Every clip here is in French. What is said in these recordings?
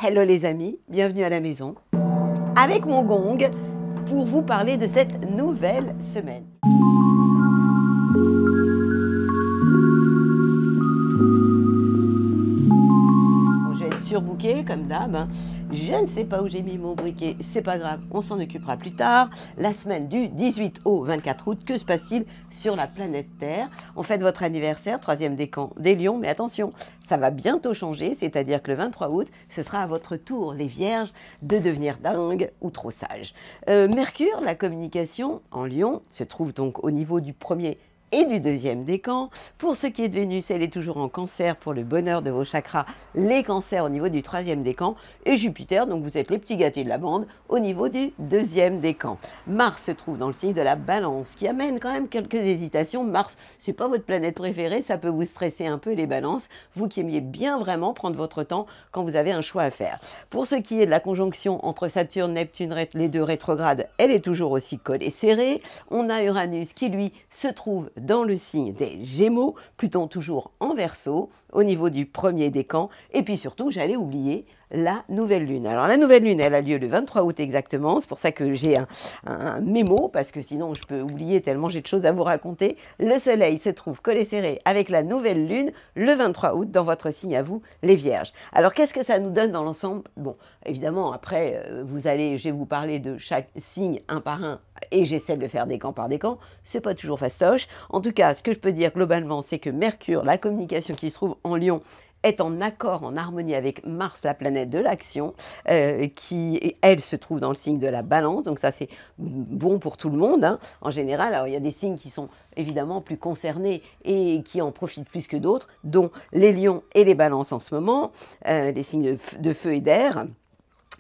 Hello les amis, bienvenue à la maison, avec mon gong pour vous parler de cette nouvelle semaine. Bon, je vais être surbookée comme d'hab, hein. Je ne sais pas où j'ai mis mon briquet, c'est pas grave, on s'en occupera plus tard. La semaine du 18 au 24 août, que se passe-t-il sur la planète Terre? On fête votre anniversaire, 3e décan des Lions, mais attention, ça va bientôt changer, c'est-à-dire que le 23 août, ce sera à votre tour, les Vierges, de devenir dingues ou trop sages. Mercure, la communication en Lion, se trouve donc au niveau du premier et du 2e décan. Pour ce qui est de Vénus, elle est toujours en Cancer pour le bonheur de vos chakras, les cancers au niveau du 3e décan, et Jupiter, donc vous êtes les petits gâtés de la bande, au niveau du 2e décan. Mars se trouve dans le signe de la Balance, qui amène quand même quelques hésitations. Mars, c'est pas votre planète préférée, ça peut vous stresser un peu les balances, vous qui aimiez bien vraiment prendre votre temps quand vous avez un choix à faire. Pour ce qui est de la conjonction entre Saturne, Neptune, les deux rétrogrades, elle est toujours aussi collée serrée. On a Uranus qui, lui, se trouve dans le signe des Gémeaux, Pluton toujours en Verseau, au niveau du 1er décan, et puis surtout, j'allais oublier la nouvelle lune. Alors la nouvelle lune, elle a lieu le 23 août exactement, c'est pour ça que j'ai un mémo, parce que sinon je peux oublier tellement j'ai de choses à vous raconter. Le soleil se trouve collé serré avec la nouvelle lune le 23 août dans votre signe à vous, les Vierges. Alors qu'est-ce que ça nous donne dans l'ensemble? Bon, évidemment, après, je vais vous parler de chaque signe un par un, et j'essaie de le faire décan par décan, c'est pas toujours fastoche. En tout cas, ce que je peux dire globalement, c'est que Mercure, la communication qui se trouve en Lion, est en accord, en harmonie avec Mars, la planète de l'action, qui, elle, se trouve dans le signe de la Balance. Donc ça, c'est bon pour tout le monde, hein, en général. Alors, il y a des signes qui sont évidemment plus concernés et qui en profitent plus que d'autres, dont les Lions et les Balances en ce moment, les signes de feu et d'air.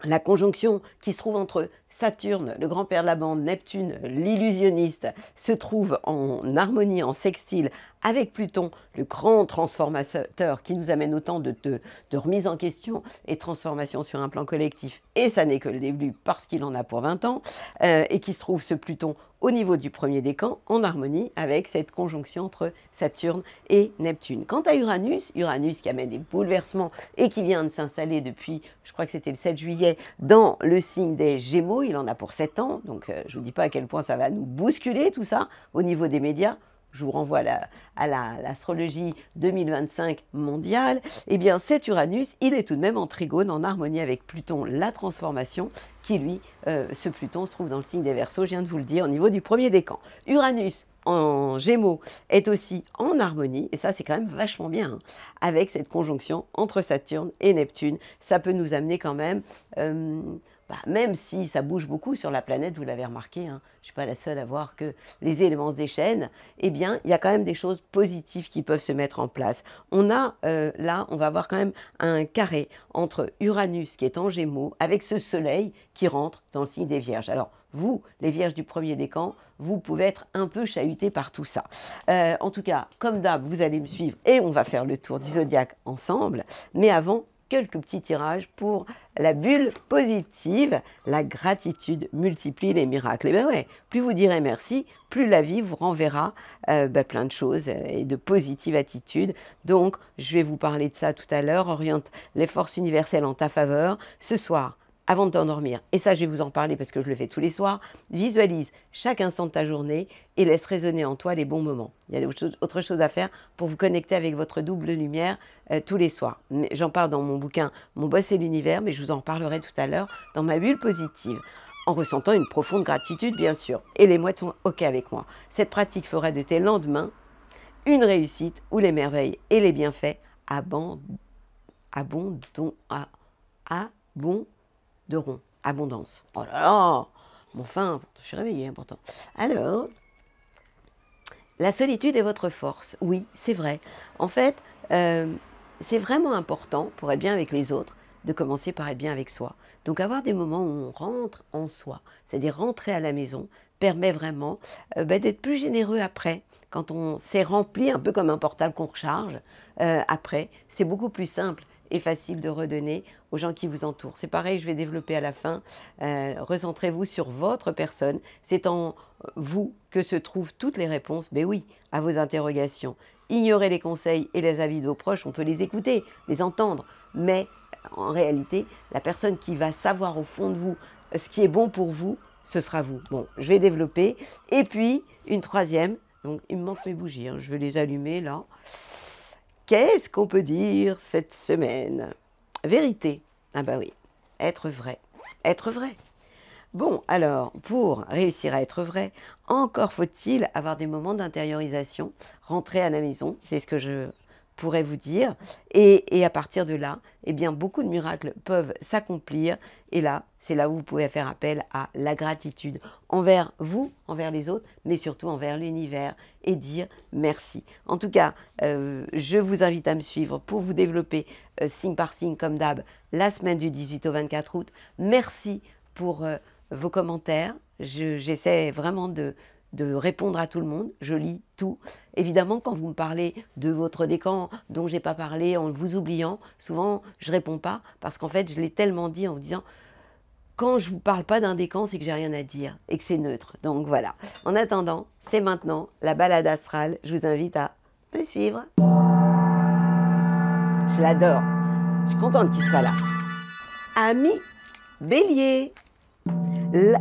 La conjonction qui se trouve entre Saturne, le grand-père de la bande, Neptune, l'illusionniste, se trouve en harmonie, en sextile avec Pluton, le grand transformateur qui nous amène autant de remise en question et de transformation sur un plan collectif. Et ça n'est que le début parce qu'il en a pour 20 ans. Et qui se trouve, ce Pluton, au niveau du 1er décan, en harmonie avec cette conjonction entre Saturne et Neptune. Quant à Uranus, Uranus qui amène des bouleversements et qui vient de s'installer depuis, je crois que c'était le 7 juillet, dans le signe des Gémeaux. Il en a pour 7 ans, donc je ne vous dis pas à quel point ça va nous bousculer tout ça au niveau des médias. Je vous renvoie à l'astrologie 2025 mondiale. Eh bien, cet Uranus, il est tout de même en trigone, en harmonie avec Pluton, la transformation, qui lui, ce Pluton se trouve dans le signe des Verseaux, je viens de vous le dire, au niveau du 1er décan. Uranus, en Gémeaux, est aussi en harmonie, et ça c'est quand même vachement bien, hein, avec cette conjonction entre Saturne et Neptune. Ça peut nous amener quand même... même si ça bouge beaucoup sur la planète, vous l'avez remarqué, hein, je ne suis pas la seule à voir que les éléments se déchaînent, eh bien, il y a quand même des choses positives qui peuvent se mettre en place. On a, là, on va avoir quand même un carré entre Uranus, qui est en Gémeaux, avec ce Soleil qui rentre dans le signe des Vierges. Alors, vous, les Vierges du 1er décan, vous pouvez être un peu chahutés par tout ça. En tout cas, comme d'hab, vous allez me suivre et on va faire le tour du zodiaque ensemble. Mais avant, quelques petits tirages pour la bulle positive. La gratitude multiplie les miracles. Et bien ouais, plus vous direz merci, plus la vie vous renverra plein de choses et de positives attitudes. Donc, je vais vous parler de ça tout à l'heure. Oriente les forces universelles en ta faveur. Ce soir, avant de t'endormir, et ça je vais vous en parler parce que je le fais tous les soirs, visualise chaque instant de ta journée et laisse résonner en toi les bons moments. Il y a autre chose à faire pour vous connecter avec votre double lumière tous les soirs. J'en parle dans mon bouquin « Mon boss et l'univers », mais je vous en parlerai tout à l'heure dans ma bulle positive, en ressentant une profonde gratitude bien sûr. Et les mouettes sont OK avec moi. Cette pratique fera de tes lendemains une réussite où les merveilles et les bienfaits abondront. Abondance. Oh là là! Bon, enfin, je suis réveillée, hein, pourtant. Alors, la solitude est votre force. Oui, c'est vrai. En fait, c'est vraiment important, pour être bien avec les autres, de commencer par être bien avec soi. Donc, avoir des moments où on rentre en soi, c'est-à-dire rentrer à la maison, permet vraiment d'être plus généreux après. Quand on s'est rempli, un peu comme un portable qu'on recharge, après, c'est beaucoup plus simple et facile de redonner aux gens qui vous entourent. C'est pareil, je vais développer à la fin. Recentrez-vous sur votre personne. C'est en vous que se trouvent toutes les réponses, mais oui, à vos interrogations. Ignorez les conseils et les avis de vos proches, on peut les écouter, les entendre, mais en réalité, la personne qui va savoir au fond de vous ce qui est bon pour vous, ce sera vous. Bon, je vais développer. Et puis, une troisième. Donc, il me manque mes bougies, hein, je vais les allumer là. Qu'est-ce qu'on peut dire cette semaine? Vérité. Ah bah oui, être vrai. Être vrai. Bon, alors, pour réussir à être vrai, encore faut-il avoir des moments d'intériorisation, rentrer à la maison, c'est ce que je pourrais vous dire. Et à partir de là, eh bien, beaucoup de miracles peuvent s'accomplir. Et là, c'est là où vous pouvez faire appel à la gratitude envers vous, envers les autres, mais surtout envers l'univers et dire merci. En tout cas, je vous invite à me suivre pour vous développer signe par signe, comme d'hab, la semaine du 18 au 24 août. Merci pour vos commentaires. J'essaie vraiment de répondre à tout le monde. Je lis tout. Évidemment, quand vous me parlez de votre décan dont je n'ai pas parlé en vous oubliant, souvent je ne réponds pas parce qu'en fait, je l'ai tellement dit en vous disant quand je ne vous parle pas d'un décan, c'est que j'ai rien à dire et que c'est neutre. Donc voilà. En attendant, c'est maintenant la balade astrale. Je vous invite à me suivre. Je l'adore. Je suis contente qu'il soit là. Ami Bélier.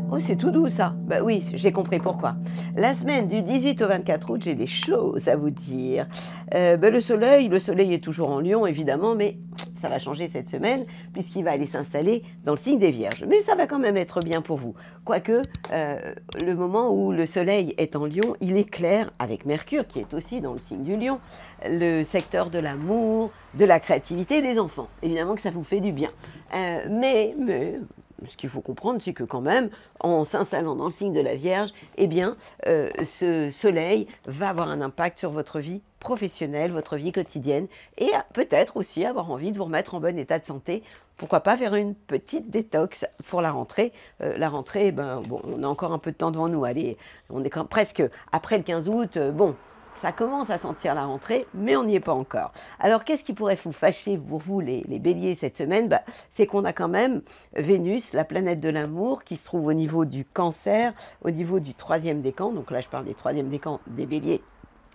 Oh, c'est tout doux ça. Bah oui, j'ai compris pourquoi. La semaine du 18 au 24 août, j'ai des choses à vous dire. Le soleil est toujours en Lion évidemment, mais ça va changer cette semaine puisqu'il va aller s'installer dans le signe des Vierges. Mais ça va quand même être bien pour vous. Quoique, le moment où le soleil est en Lion, il éclaire avec Mercure qui est aussi dans le signe du Lion, le secteur de l'amour, de la créativité des enfants. Évidemment que ça vous fait du bien. Mais ce qu'il faut comprendre, c'est que quand même, en s'installant dans le signe de la Vierge, eh bien, ce soleil va avoir un impact sur votre vie professionnelle, votre vie quotidienne, et peut-être aussi avoir envie de vous remettre en bon état de santé. Pourquoi pas faire une petite détox pour la rentrée. La rentrée, bon, on a encore un peu de temps devant nous. Allez, on est presque après le 15 août. Bon, ça commence à sentir la rentrée, mais on n'y est pas encore. Alors, qu'est-ce qui pourrait vous fâcher pour vous, les béliers, cette semaine? C'est qu'on a quand même Vénus, la planète de l'amour, qui se trouve au niveau du Cancer, au niveau du 3e décan. Donc là, je parle des 3e décans des béliers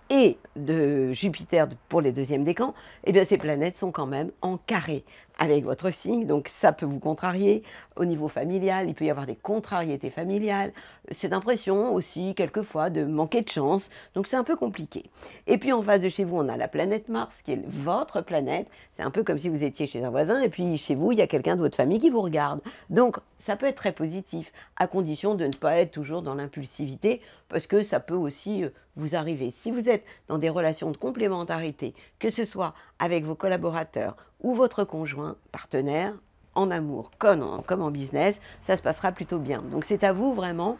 et de Jupiter pour les 2e décans. Eh bien, ces planètes sont quand même en carré avec votre signe, donc ça peut vous contrarier. Au niveau familial, il peut y avoir des contrariétés familiales, c'est l'impression aussi quelquefois de manquer de chance, donc c'est un peu compliqué. Et puis en face de chez vous, on a la planète Mars, qui est votre planète, c'est un peu comme si vous étiez chez un voisin, et puis chez vous, il y a quelqu'un de votre famille qui vous regarde. Donc ça peut être très positif, à condition de ne pas être toujours dans l'impulsivité, parce que ça peut aussi vous arriver. Si vous êtes dans des relations de complémentarité, que ce soit avec vos collaborateurs ou votre conjoint, partenaire, en amour comme en business, ça se passera plutôt bien. Donc c'est à vous vraiment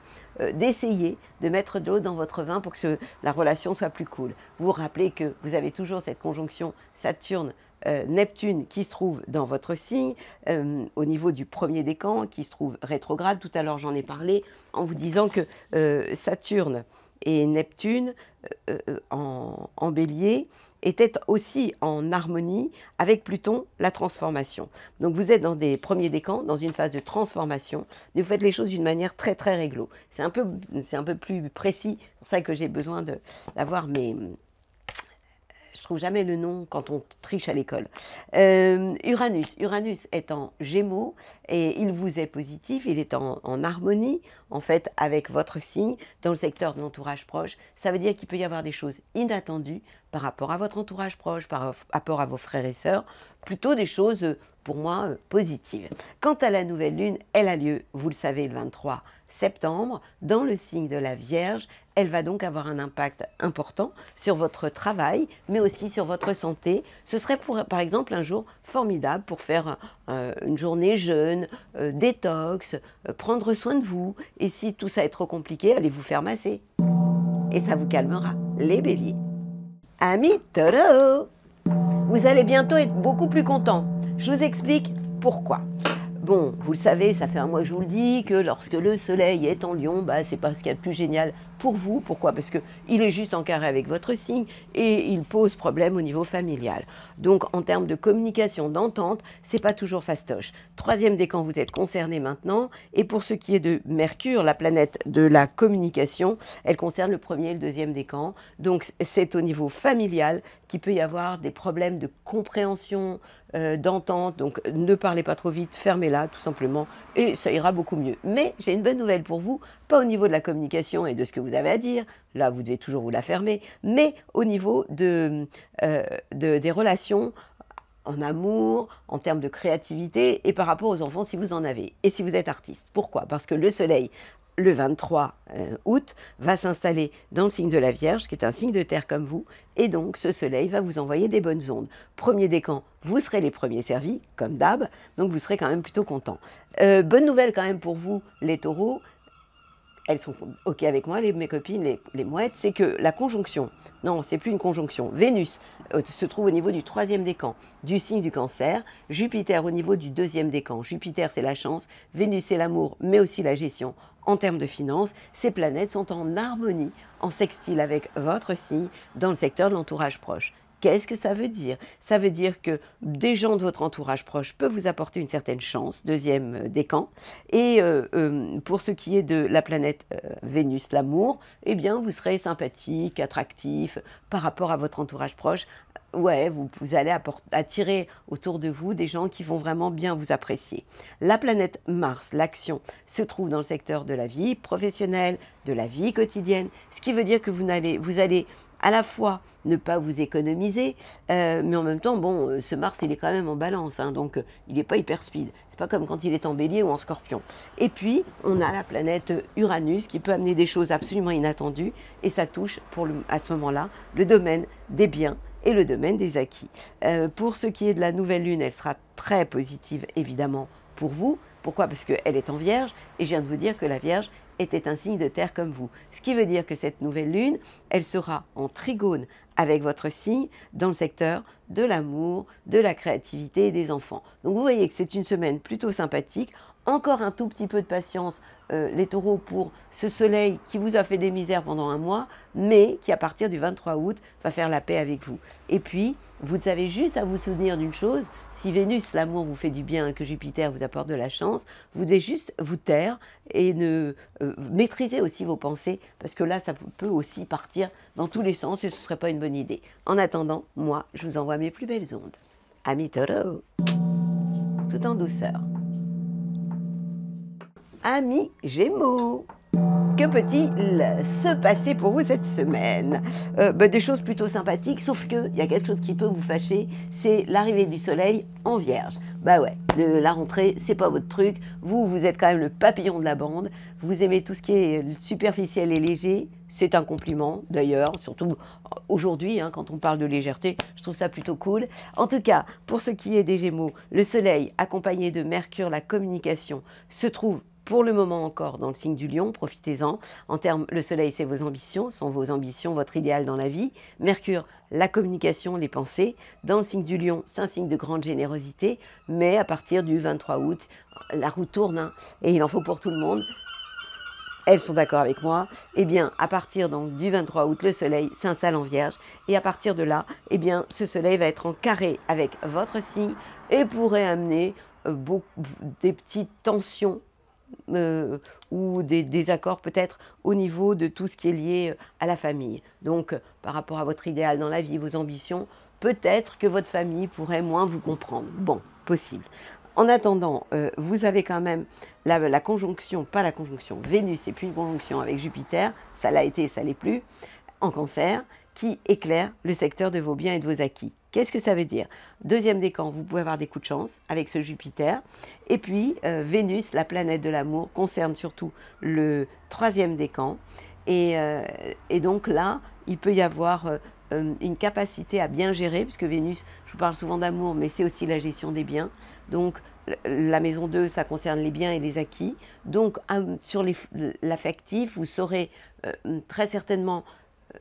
d'essayer de mettre de l'eau dans votre vin pour que la relation soit plus cool. Vous vous rappelez que vous avez toujours cette conjonction Saturne-Neptune qui se trouve dans votre signe, au niveau du 1er décan, qui se trouve rétrograde. Tout à l'heure j'en ai parlé en vous disant que Saturne et Neptune en bélier étaient aussi en harmonie avec Pluton, la transformation. Donc vous êtes dans des premiers décans, dans une phase de transformation, mais vous faites les choses d'une manière très très réglo. C'est un peu plus précis, c'est pour ça que j'ai besoin d'avoir mes... Je trouve jamais le nom quand on triche à l'école. Uranus est en Gémeaux et il vous est positif, il est en harmonie en fait avec votre signe dans le secteur de l'entourage proche. Ça veut dire qu'il peut y avoir des choses inattendues par rapport à votre entourage proche, par rapport à vos frères et sœurs, plutôt des choses pour moi positives. Quant à la nouvelle lune, elle a lieu, vous le savez, le 23 septembre, dans le signe de la Vierge. Elle va donc avoir un impact important sur votre travail, mais aussi sur votre santé. Ce serait par exemple un jour formidable pour faire une journée jeûne, détox, prendre soin de vous. Et si tout ça est trop compliqué, allez vous faire masser. Et ça vous calmera, les béliers. Amis Taureau, vous allez bientôt être beaucoup plus contents. Je vous explique pourquoi. Bon, vous le savez, ça fait un mois que je vous le dis, que lorsque le soleil est en Lion, c'est pas ce qu'il y a de plus génial pour vous. Pourquoi? Parce qu'il est juste en carré avec votre signe et il pose problème au niveau familial. Donc, en termes de communication, d'entente, c'est pas toujours fastoche. 3e décan, vous êtes concerné maintenant. Et pour ce qui est de Mercure, la planète de la communication, elle concerne le 1er et le 2e décan. Donc, c'est au niveau familial qu'il peut y avoir des problèmes de compréhension, d'entente, donc ne parlez pas trop vite, fermez-la tout simplement, et ça ira beaucoup mieux. Mais j'ai une bonne nouvelle pour vous, pas au niveau de la communication et de ce que vous avez à dire, là vous devez toujours vous la fermer, mais au niveau des relations en amour, en termes de créativité et par rapport aux enfants si vous en avez et si vous êtes artiste. Pourquoi? Parce que le soleil, le 23 août, va s'installer dans le signe de la Vierge, qui est un signe de terre comme vous, et donc ce soleil va vous envoyer des bonnes ondes. Premier décan, vous serez les premiers servis, comme d'hab, donc vous serez quand même plutôt contents. Bonne nouvelle quand même pour vous, les taureaux, elles sont OK avec moi, mes copines, les mouettes, c'est que la conjonction, non, c'est plus une conjonction, Vénus se trouve au niveau du 3e décan, du signe du Cancer, Jupiter au niveau du 2e décan. Jupiter, c'est la chance, Vénus, c'est l'amour, mais aussi la gestion. En termes de finances, ces planètes sont en harmonie, en sextile avec votre signe, dans le secteur de l'entourage proche. Qu'est-ce que ça veut dire? Ça veut dire que des gens de votre entourage proche peuvent vous apporter une certaine chance, 2e décan. Et pour ce qui est de la planète Vénus, l'amour, eh bien, vous serez sympathique, attractif par rapport à votre entourage proche. Ouais, vous allez attirer autour de vous des gens qui vont vraiment bien vous apprécier. La planète Mars, l'action, se trouve dans le secteur de la vie professionnelle, de la vie quotidienne, ce qui veut dire que vous allez à la fois ne pas vous économiser, mais en même temps, bon, ce Mars, il est quand même en balance, hein, donc il n'est pas hyper speed. C'est pas comme quand il est en bélier ou en scorpion. Et puis, on a la planète Uranus qui peut amener des choses absolument inattendues, et ça touche, à ce moment-là, le domaine des biens et le domaine des acquis. Pour ce qui est de la nouvelle lune, elle sera très positive, évidemment, pour vous. Pourquoi? Parce qu'elle est en Vierge, et je viens de vous dire que la Vierge était un signe de terre comme vous. Ce qui veut dire que cette nouvelle lune, elle sera en trigone avec votre signe dans le secteur de l'amour, de la créativité et des enfants. Donc vous voyez que c'est une semaine plutôt sympathique. Encore un tout petit peu de patience, les taureaux, pour ce soleil qui vous a fait des misères pendant un mois, mais qui à partir du 23 août va faire la paix avec vous. Et puis, vous avez juste à vous souvenir d'une chose, si Vénus, l'amour, vous fait du bien et que Jupiter vous apporte de la chance, vous devez juste vous taire et maîtriser aussi vos pensées, parce que là, ça peut aussi partir dans tous les sens et ce ne serait pas une bonne idée. En attendant, moi, je vous envoie mes plus belles ondes. Amis taureaux, tout en douceur. Amis Gémeaux, que peut-il se passer pour vous cette semaine? Des choses plutôt sympathiques, sauf qu'il y a quelque chose qui peut vous fâcher, c'est l'arrivée du soleil en Vierge. Bah ouais, la rentrée, c'est pas votre truc. Vous êtes quand même le papillon de la bande. Vous aimez tout ce qui est superficiel et léger. C'est un compliment, d'ailleurs, surtout aujourd'hui, hein, quand on parle de légèreté, je trouve ça plutôt cool. En tout cas, pour ce qui est des Gémeaux, le soleil, accompagné de Mercure, la communication, se trouve pour le moment encore dans le signe du Lion, profitez-en. Le soleil, c'est vos ambitions, sont vos ambitions, votre idéal dans la vie. Mercure, la communication, les pensées. Dans le signe du Lion, c'est un signe de grande générosité, mais à partir du 23 août, la roue tourne, hein, et il en faut pour tout le monde. Elles sont d'accord avec moi. Eh bien, à partir donc du 23 août, le soleil s'installe en Vierge. Et à partir de là, eh bien, ce soleil va être en carré avec votre signe et pourrait amener des petites tensions ou des désaccords peut-être au niveau de tout ce qui est lié à la famille. Donc, par rapport à votre idéal dans la vie, vos ambitions, peut-être que votre famille pourrait moins vous comprendre. Bon, possible. En attendant, vous avez quand même la conjonction, pas la conjonction, Vénus et puis une conjonction avec Jupiter, ça l'a été, ça l'est plus, en Cancer, qui éclaire le secteur de vos biens et de vos acquis. Qu'est-ce que ça veut dire? 2e décan, vous pouvez avoir des coups de chance avec ce Jupiter. Et puis, Vénus, la planète de l'amour, concerne surtout le 3e décan. Et donc là, il peut y avoir une capacité à bien gérer, puisque Vénus, je vous parle souvent d'amour, mais c'est aussi la gestion des biens. Donc, la maison 2, ça concerne les biens et les acquis. Donc, sur l'affectif, vous saurez très certainement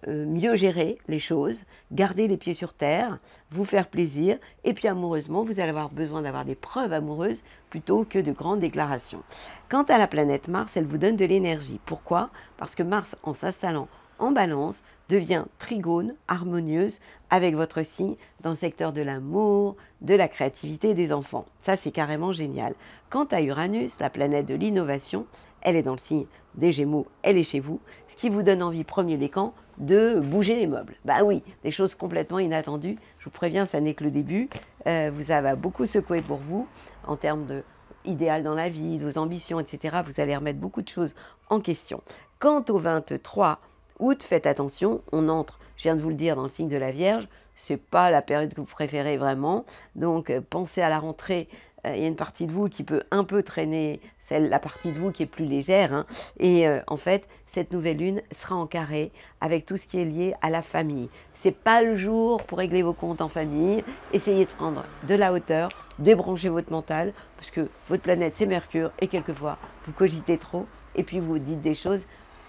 mieux gérer les choses, garder les pieds sur terre, vous faire plaisir, et puis amoureusement, vous allez avoir besoin d'avoir des preuves amoureuses plutôt que de grandes déclarations. Quant à la planète Mars, elle vous donne de l'énergie. Pourquoi? Parce que Mars, en s'installant en Balance, devient trigone, harmonieuse avec votre signe dans le secteur de l'amour, de la créativité et des enfants. Ça, c'est carrément génial. Quant à Uranus, la planète de l'innovation, elle est dans le signe des Gémeaux, elle est chez vous, ce qui vous donne envie, premier décan, de bouger les meubles. Bah oui, des choses complètement inattendues. Je vous préviens, ça n'est que le début. Ça va beaucoup secouer pour vous en termes de idéal dans la vie, de vos ambitions, etc. Vous allez remettre beaucoup de choses en question. Quant au 23 août, faites attention, on entre, je viens de vous le dire, dans le signe de la Vierge. C'est pas la période que vous préférez vraiment. Donc, pensez à la rentrée. Il y a une partie de vous qui peut un peu traîner, la partie de vous qui est plus légère. Hein. Et en fait, cette nouvelle lune sera en carré avec tout ce qui est lié à la famille. C'est pas le jour pour régler vos comptes en famille. Essayez de prendre de la hauteur, débranchez votre mental, parce que votre planète, c'est Mercure, et quelquefois, vous cogitez trop, et puis vous dites des choses,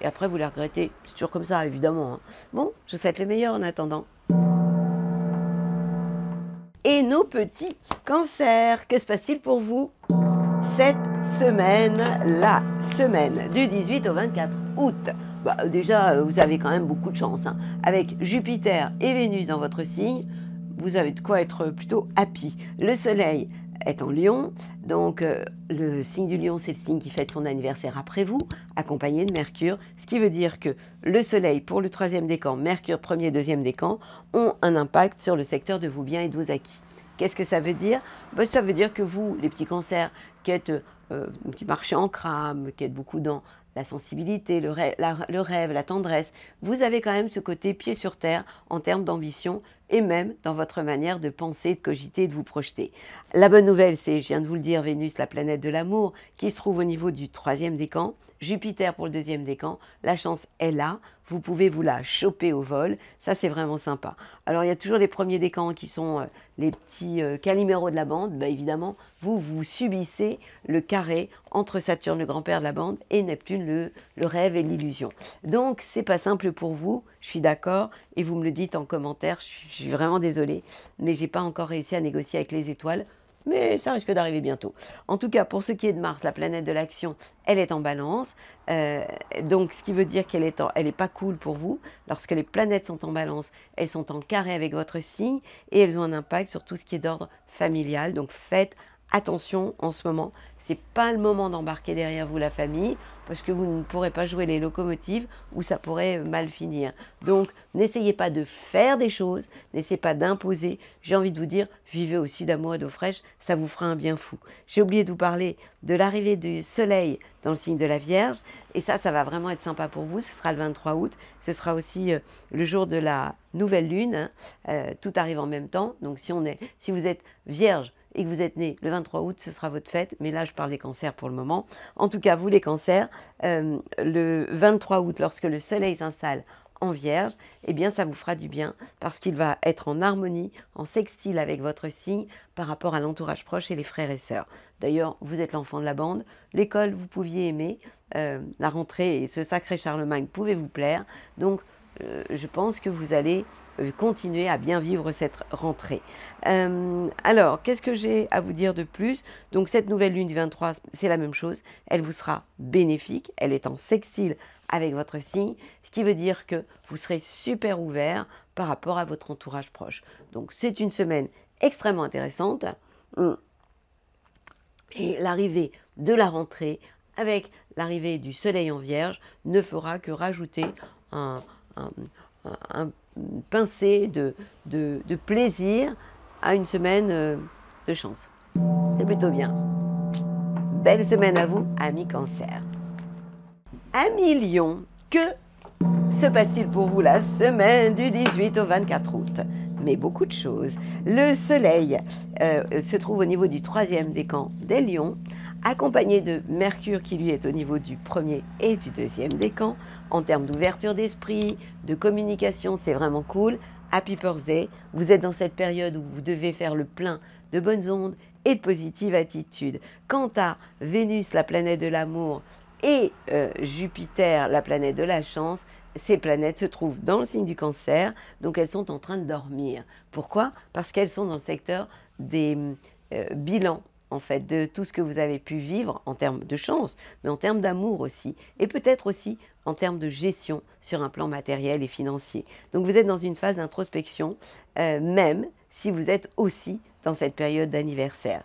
et après, vous les regrettez. C'est toujours comme ça, évidemment. Hein. Bon, je vous souhaite le meilleur en attendant. Et nos petits cancers, que se passe-t-il pour vous cette semaine, la semaine du 18 au 24 août? Déjà, vous avez quand même beaucoup de chance. Hein. Avec Jupiter et Vénus dans votre signe, vous avez de quoi être plutôt happy. Le Soleil est en Lion, donc le signe du Lion, c'est le signe qui fête son anniversaire après vous, accompagné de Mercure, ce qui veut dire que le Soleil pour le 3e décan, Mercure 1er, 2e décan, ont un impact sur le secteur de vos biens et de vos acquis. Qu'est-ce que ça veut dire? Ça veut dire que vous, les petits cancers, qui marchez en crame, qui êtes beaucoup dans la sensibilité, le rêve, la tendresse, vous avez quand même ce côté pied sur terre en termes d'ambition et même dans votre manière de penser, de cogiter, de vous projeter. La bonne nouvelle, c'est, je viens de vous le dire, Vénus, la planète de l'amour, qui se trouve au niveau du 3e décan, Jupiter pour le 2e décan, la chance est là, vous pouvez vous la choper au vol, ça c'est vraiment sympa. Alors il y a toujours les premiers décans qui sont les petits caliméros de la bande, évidemment, vous subissez le carré entre Saturne, le grand-père de la bande, et Neptune, le rêve et l'illusion. Donc c'est pas simple pour vous, je suis d'accord, et vous me le dites en commentaire, je suis vraiment désolée, mais j'ai pas encore réussi à négocier avec les étoiles, mais ça risque d'arriver bientôt. En tout cas, pour ce qui est de Mars, la planète de l'action, elle est en balance, donc ce qui veut dire qu'elle est pas cool pour vous. Lorsque les planètes sont en balance, elles sont en carré avec votre signe, et elles ont un impact sur tout ce qui est d'ordre familial, donc faites attention en ce moment. C'est pas le moment d'embarquer derrière vous la famille, parce que vous ne pourrez pas jouer les locomotives ou ça pourrait mal finir. Donc, n'essayez pas de faire des choses, n'essayez pas d'imposer. J'ai envie de vous dire, vivez aussi d'amour et d'eau fraîche, ça vous fera un bien fou. J'ai oublié de vous parler de l'arrivée du soleil dans le signe de la Vierge, et ça va vraiment être sympa pour vous. Ce sera le 23 août, ce sera aussi le jour de la nouvelle lune, hein. Tout arrive en même temps, donc si vous êtes Vierge, et que vous êtes né le 23 août, ce sera votre fête. Mais là, je parle des cancers pour le moment. En tout cas, vous les cancers, le 23 août, lorsque le soleil s'installe en Vierge, eh bien, ça vous fera du bien parce qu'il va être en harmonie, en sextile avec votre signe par rapport à l'entourage proche et les frères et sœurs. D'ailleurs, vous êtes l'enfant de la bande. L'école, vous pouviez aimer. La rentrée et ce sacré Charlemagne pouvaient vous plaire. Donc, je pense que vous allez continuer à bien vivre cette rentrée. Alors, qu'est-ce que j'ai à vous dire de plus? Donc, cette nouvelle lune du 23, c'est la même chose. Elle vous sera bénéfique. Elle est en sextile avec votre signe, ce qui veut dire que vous serez super ouvert par rapport à votre entourage proche. Donc, c'est une semaine extrêmement intéressante. Et l'arrivée de la rentrée, avec l'arrivée du soleil en Vierge, ne fera que rajouter un pincée de plaisir à une semaine de chance. C'est plutôt bien. Belle semaine à vous, amis Cancer. Amis Lion, que se passe-t-il pour vous la semaine du 18 au 24 août? Mais beaucoup de choses. Le soleil se trouve au niveau du 3e décan des Lions, accompagné de Mercure qui lui est au niveau du 1er et du 2e décan. En termes d'ouverture d'esprit, de communication, c'est vraiment cool. Happy birthday, vous êtes dans cette période où vous devez faire le plein de bonnes ondes et de positive attitude. Quant à Vénus, la planète de l'amour, et Jupiter, la planète de la chance, ces planètes se trouvent dans le signe du Cancer, donc elles sont en train de dormir. Pourquoi? Parce qu'elles sont dans le secteur des bilans, en fait, de tout ce que vous avez pu vivre en termes de chance, mais en termes d'amour aussi, et peut-être aussi en termes de gestion sur un plan matériel et financier. Donc vous êtes dans une phase d'introspection, même si vous êtes aussi dans cette période d'anniversaire.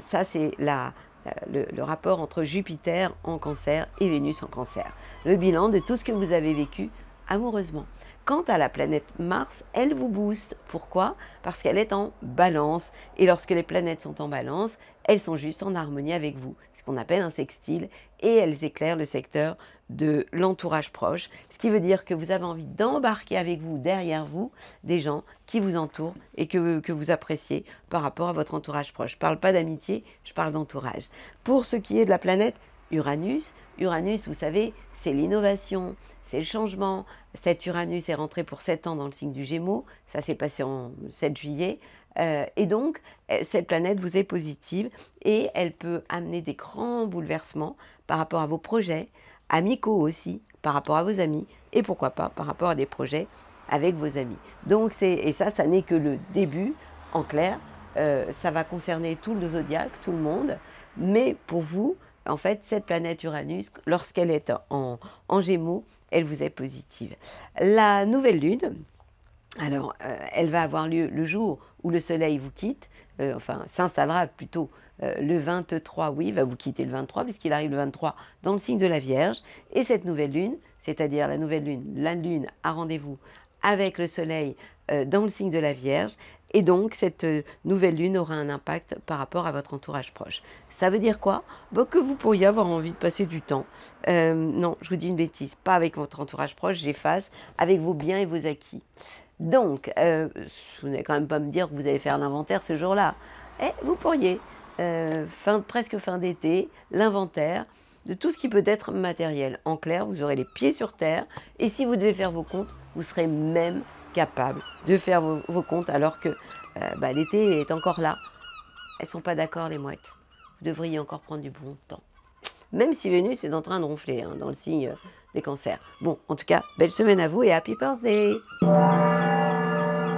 Ça, c'est le rapport entre Jupiter en Cancer et Vénus en Cancer. Le bilan de tout ce que vous avez vécu amoureusement. Quant à la planète Mars, elle vous booste. Pourquoi? Parce qu'elle est en balance. Et lorsque les planètes sont en balance, elles sont juste en harmonie avec vous. Ce qu'on appelle un sextile. Et elles éclairent le secteur de l'entourage proche. Ce qui veut dire que vous avez envie d'embarquer avec vous, derrière vous, des gens qui vous entourent et que vous appréciez par rapport à votre entourage proche. Je ne parle pas d'amitié, je parle d'entourage. Pour ce qui est de la planète Uranus, Uranus, vous savez, c'est l'innovation, c'est le changement. Cet Uranus est rentré pour 7 ans dans le signe du Gémeaux, ça s'est passé en 7 juillet. Et donc, cette planète vous est positive et elle peut amener des grands bouleversements par rapport à vos projets, amicaux aussi, par rapport à vos amis et pourquoi pas par rapport à des projets avec vos amis. Donc, et ça n'est que le début, en clair, ça va concerner tout le zodiaque, tout le monde, mais pour vous, en fait, cette planète Uranus, lorsqu'elle est en Gémeaux, elle vous est positive. La nouvelle lune, alors, elle va avoir lieu le jour où le soleil vous quitte, enfin, s'installera plutôt le 23, oui, il va vous quitter le 23, puisqu'il arrive le 23 dans le signe de la Vierge. Et cette nouvelle lune, c'est-à-dire la nouvelle lune, la lune a rendez-vous avec le soleil dans le signe de la Vierge. Et donc, cette nouvelle lune aura un impact par rapport à votre entourage proche. Ça veut dire quoi? Bah, que vous pourriez avoir envie de passer du temps. Non, je vous dis une bêtise, pas avec votre entourage proche, j'efface, avec vos biens et vos acquis. Donc, vous n'allez quand même pas me dire que vous allez faire l'inventaire ce jour-là. Eh, vous pourriez, presque fin d'été, l'inventaire de tout ce qui peut être matériel. En clair, vous aurez les pieds sur terre et si vous devez faire vos comptes, vous serez même capable de faire vos comptes alors que l'été est encore là. Elles ne sont pas d'accord, les mouettes. Vous devriez encore prendre du bon temps. Même si Vénus est en train de ronfler dans le signe des cancers. Bon, en tout cas, belle semaine à vous et happy birthday!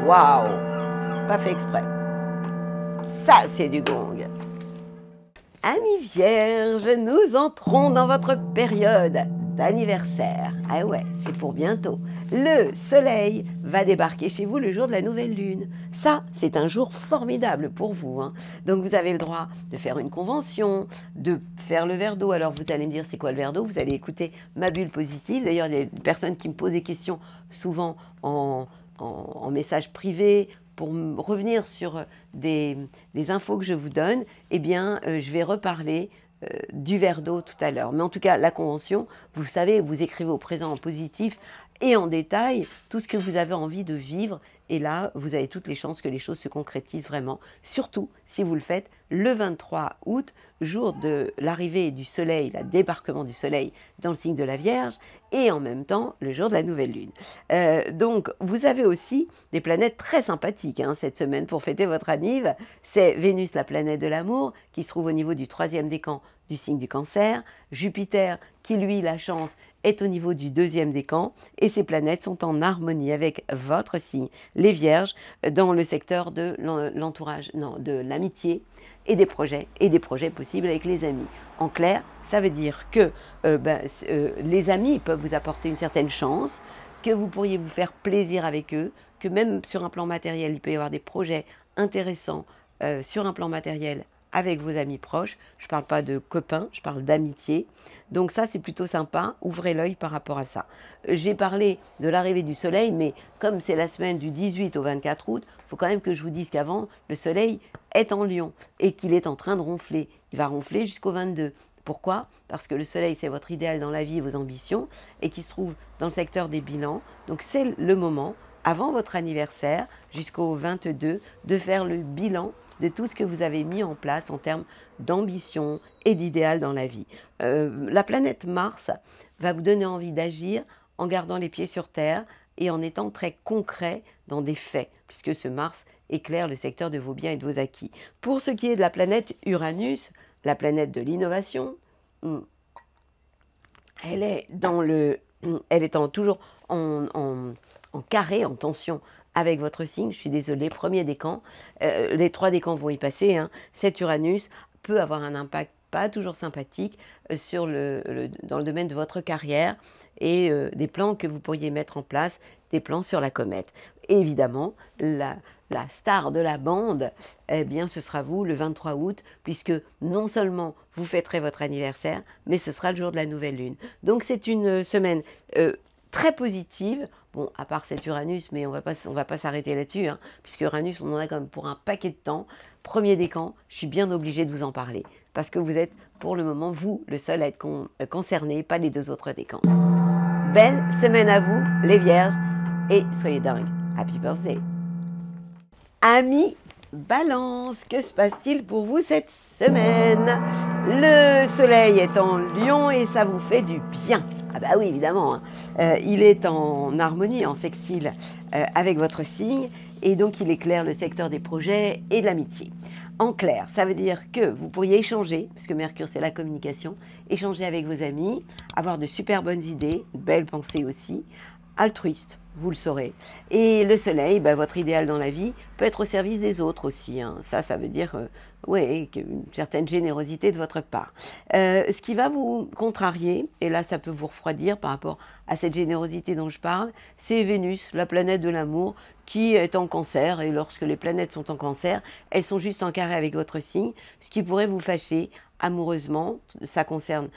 Waouh! Pas fait exprès. Ça, c'est du gong. Amis vierges, nous entrons dans votre période d'anniversaire. Ah ouais, c'est pour bientôt. Le soleil va débarquer chez vous le jour de la nouvelle lune. Ça, c'est un jour formidable pour vous. Donc vous avez le droit de faire une convention, de faire le verre d'eau. Alors vous allez me dire c'est quoi le verre d'eau? Vous allez écouter ma bulle positive. D'ailleurs, il y a des personnes qui me posent des questions souvent en message privé, pour revenir sur des infos que je vous donne, eh bien, je vais reparler du verre d'eau tout à l'heure. Mais en tout cas, la convention, vous savez, vous écrivez au présent en positif et en détail tout ce que vous avez envie de vivre. Et là, vous avez toutes les chances que les choses se concrétisent vraiment. Surtout si vous le faites le 23 août, jour de l'arrivée du soleil, le débarquement du soleil dans le signe de la Vierge, et en même temps le jour de la nouvelle lune. Donc, vous avez aussi des planètes très sympathiques cette semaine pour fêter votre anniv. C'est Vénus, la planète de l'amour, qui se trouve au niveau du 3e décan du signe du Cancer. Jupiter, qui lui, la chance, est au niveau du 2e décan. Et ces planètes sont en harmonie avec votre signe, les Vierges, dans le secteur de l'entourage, non, de l'amitié et des projets possibles avec les amis. En clair, ça veut dire que les amis peuvent vous apporter une certaine chance, que vous pourriez vous faire plaisir avec eux, que même sur un plan matériel, il peut y avoir des projets intéressants sur un plan matériel avec vos amis proches. Je ne parle pas de copains, je parle d'amitié. Donc ça, c'est plutôt sympa. Ouvrez l'œil par rapport à ça. J'ai parlé de l'arrivée du soleil, mais comme c'est la semaine du 18 au 24 août, il faut quand même que je vous dise qu'avant, le soleil est en Lion et qu'il est en train de ronfler. Il va ronfler jusqu'au 22. Pourquoi? Parce que le soleil, c'est votre idéal dans la vie et vos ambitions, et qui se trouve dans le secteur des bilans. Donc c'est le moment, avant votre anniversaire, jusqu'au 22, de faire le bilan de tout ce que vous avez mis en place en termes d'ambition et d'idéal dans la vie. La planète Mars va vous donner envie d'agir en gardant les pieds sur terre et en étant très concret dans des faits, puisque ce Mars éclaire le secteur de vos biens et de vos acquis. Pour ce qui est de la planète Uranus, la planète de l'innovation, elle est toujours en carré, en tension avec votre signe. Je suis désolée, premier décan, les 3 décans vont y passer. Cet Uranus peut avoir un impact pas toujours sympathique dans le domaine de votre carrière et des plans que vous pourriez mettre en place, des plans sur la comète. Et évidemment, la star de la bande, eh bien, ce sera vous le 23 août, puisque non seulement vous fêterez votre anniversaire, mais ce sera le jour de la nouvelle lune. Donc c'est une semaine très positive Bon, à part cet Uranus, mais on va pas s'arrêter là-dessus, hein, puisque Uranus, on en a quand même pour un paquet de temps. Premier décan, je suis bien obligée de vous en parler, parce que vous êtes, pour le moment, vous, le seul à être concerné, pas les deux autres décans. Belle semaine à vous, les vierges, et soyez dingues. Happy birthday. Amis Balance, que se passe-t-il pour vous cette semaine? Le soleil est en Lion et ça vous fait du bien. Ah bah oui, évidemment, hein. Il est en harmonie, en sextile avec votre signe et donc il éclaire le secteur des projets et de l'amitié. En clair, ça veut dire que vous pourriez échanger, parce que Mercure c'est la communication, échanger avec vos amis, avoir de super bonnes idées, belles pensées aussi, altruiste, vous le saurez. Et le soleil, votre idéal dans la vie, peut être au service des autres aussi, hein. Ça veut dire, oui, une certaine générosité de votre part. Ce qui va vous contrarier, et là ça peut vous refroidir par rapport à cette générosité dont je parle, c'est Vénus, la planète de l'amour, qui est en Cancer. Et lorsque les planètes sont en Cancer, elles sont juste en carré avec votre signe, ce qui pourrait vous fâcher amoureusement. Ça concerne,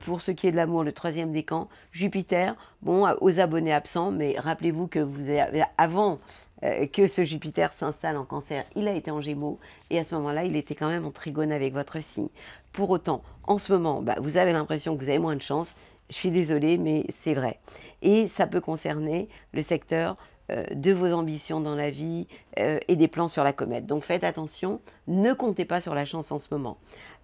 pour ce qui est de l'amour, le troisième décan, Jupiter, bon, aux abonnés absents, mais rappelez-vous que vous avez, avant que ce Jupiter s'installe en Cancer, il a été en Gémeaux, et à ce moment-là, il était quand même en trigone avec votre signe. Pour autant, en ce moment, vous avez l'impression que vous avez moins de chance. Je suis désolée, mais c'est vrai. Et ça peut concerner le secteur de vos ambitions dans la vie et des plans sur la comète. Donc faites attention, ne comptez pas sur la chance en ce moment.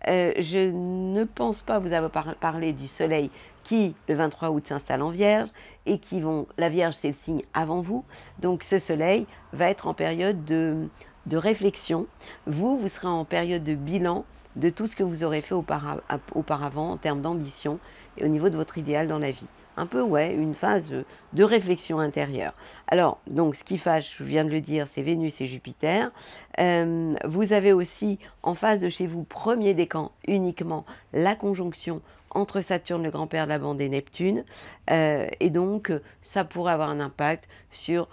Je ne pense pas vous avoir parlé du soleil qui, le 23 août, s'installe en Vierge et qui vont... La Vierge, c'est le signe avant vous. Donc ce soleil va être en période de réflexion. Vous serez en période de bilan de tout ce que vous aurez fait auparavant en termes d'ambition et au niveau de votre idéal dans la vie. Un peu, ouais, une phase de réflexion intérieure. Alors, donc, ce qui fâche, je viens de le dire, c'est Vénus et Jupiter. Vous avez aussi, en face de chez vous, premier décan, uniquement, la conjonction entre Saturne, le grand-père de la bande, et Neptune. Et donc, ça pourrait avoir un impact sur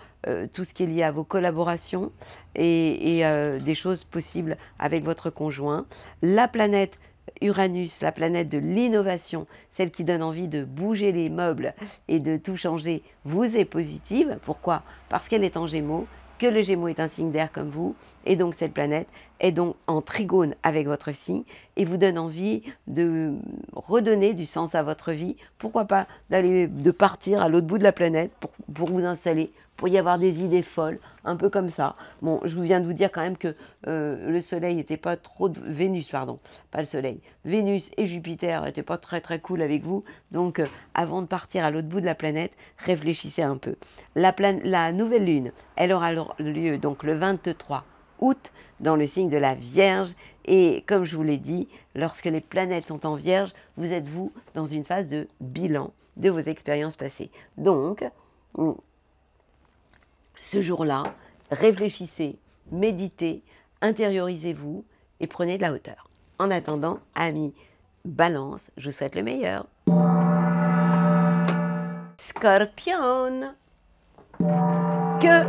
tout ce qui est lié à vos collaborations et des choses possibles avec votre conjoint. La planète Uranus, la planète de l'innovation, celle qui donne envie de bouger les meubles et de tout changer, vous est positive. Pourquoi? Parce qu'elle est en Gémeaux, que le Gémeaux est un signe d'air comme vous, et donc cette planète est donc en trigone avec votre signe et vous donne envie de redonner du sens à votre vie. Pourquoi pas de partir à l'autre bout de la planète pour vous installer, pour y avoir des idées folles, un peu comme ça. Bon, je viens de vous dire quand même que le Soleil n'était pas trop... Vénus, pardon, pas le Soleil. Vénus et Jupiter n'étaient pas très très cool avec vous. Donc, avant de partir à l'autre bout de la planète, réfléchissez un peu. La nouvelle lune, elle aura lieu donc le 23 août dans le signe de la Vierge. Et comme je vous l'ai dit, lorsque les planètes sont en Vierge, vous êtes vous dans une phase de bilan de vos expériences passées. Donc, ce jour-là, réfléchissez, méditez, intériorisez-vous et prenez de la hauteur. En attendant, amis Balance, je vous souhaite le meilleur. Scorpion, que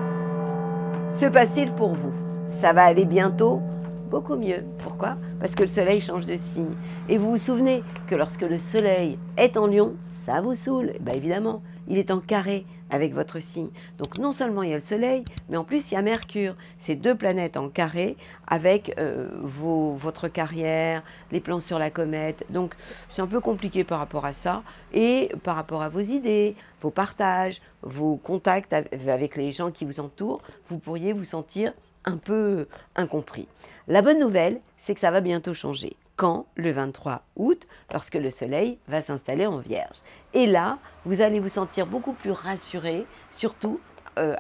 se passe-t-il pour vous? Ça va aller bientôt beaucoup mieux. Pourquoi? Parce que le soleil change de signe. Et vous vous souvenez que lorsque le soleil est en Lion, ça vous saoule. Ben évidemment, il est en carré avec votre signe. Donc non seulement il y a le soleil, mais en plus il y a Mercure. Ces deux planètes en carré avec votre carrière, les plans sur la comète. Donc c'est un peu compliqué par rapport à ça. Et par rapport à vos idées, vos partages, vos contacts avec les gens qui vous entourent, vous pourriez vous sentir un peu incompris. La bonne nouvelle, c'est que ça va bientôt changer. Quand? Le 23 août, lorsque le soleil va s'installer en Vierge. Et là, vous allez vous sentir beaucoup plus rassuré, surtout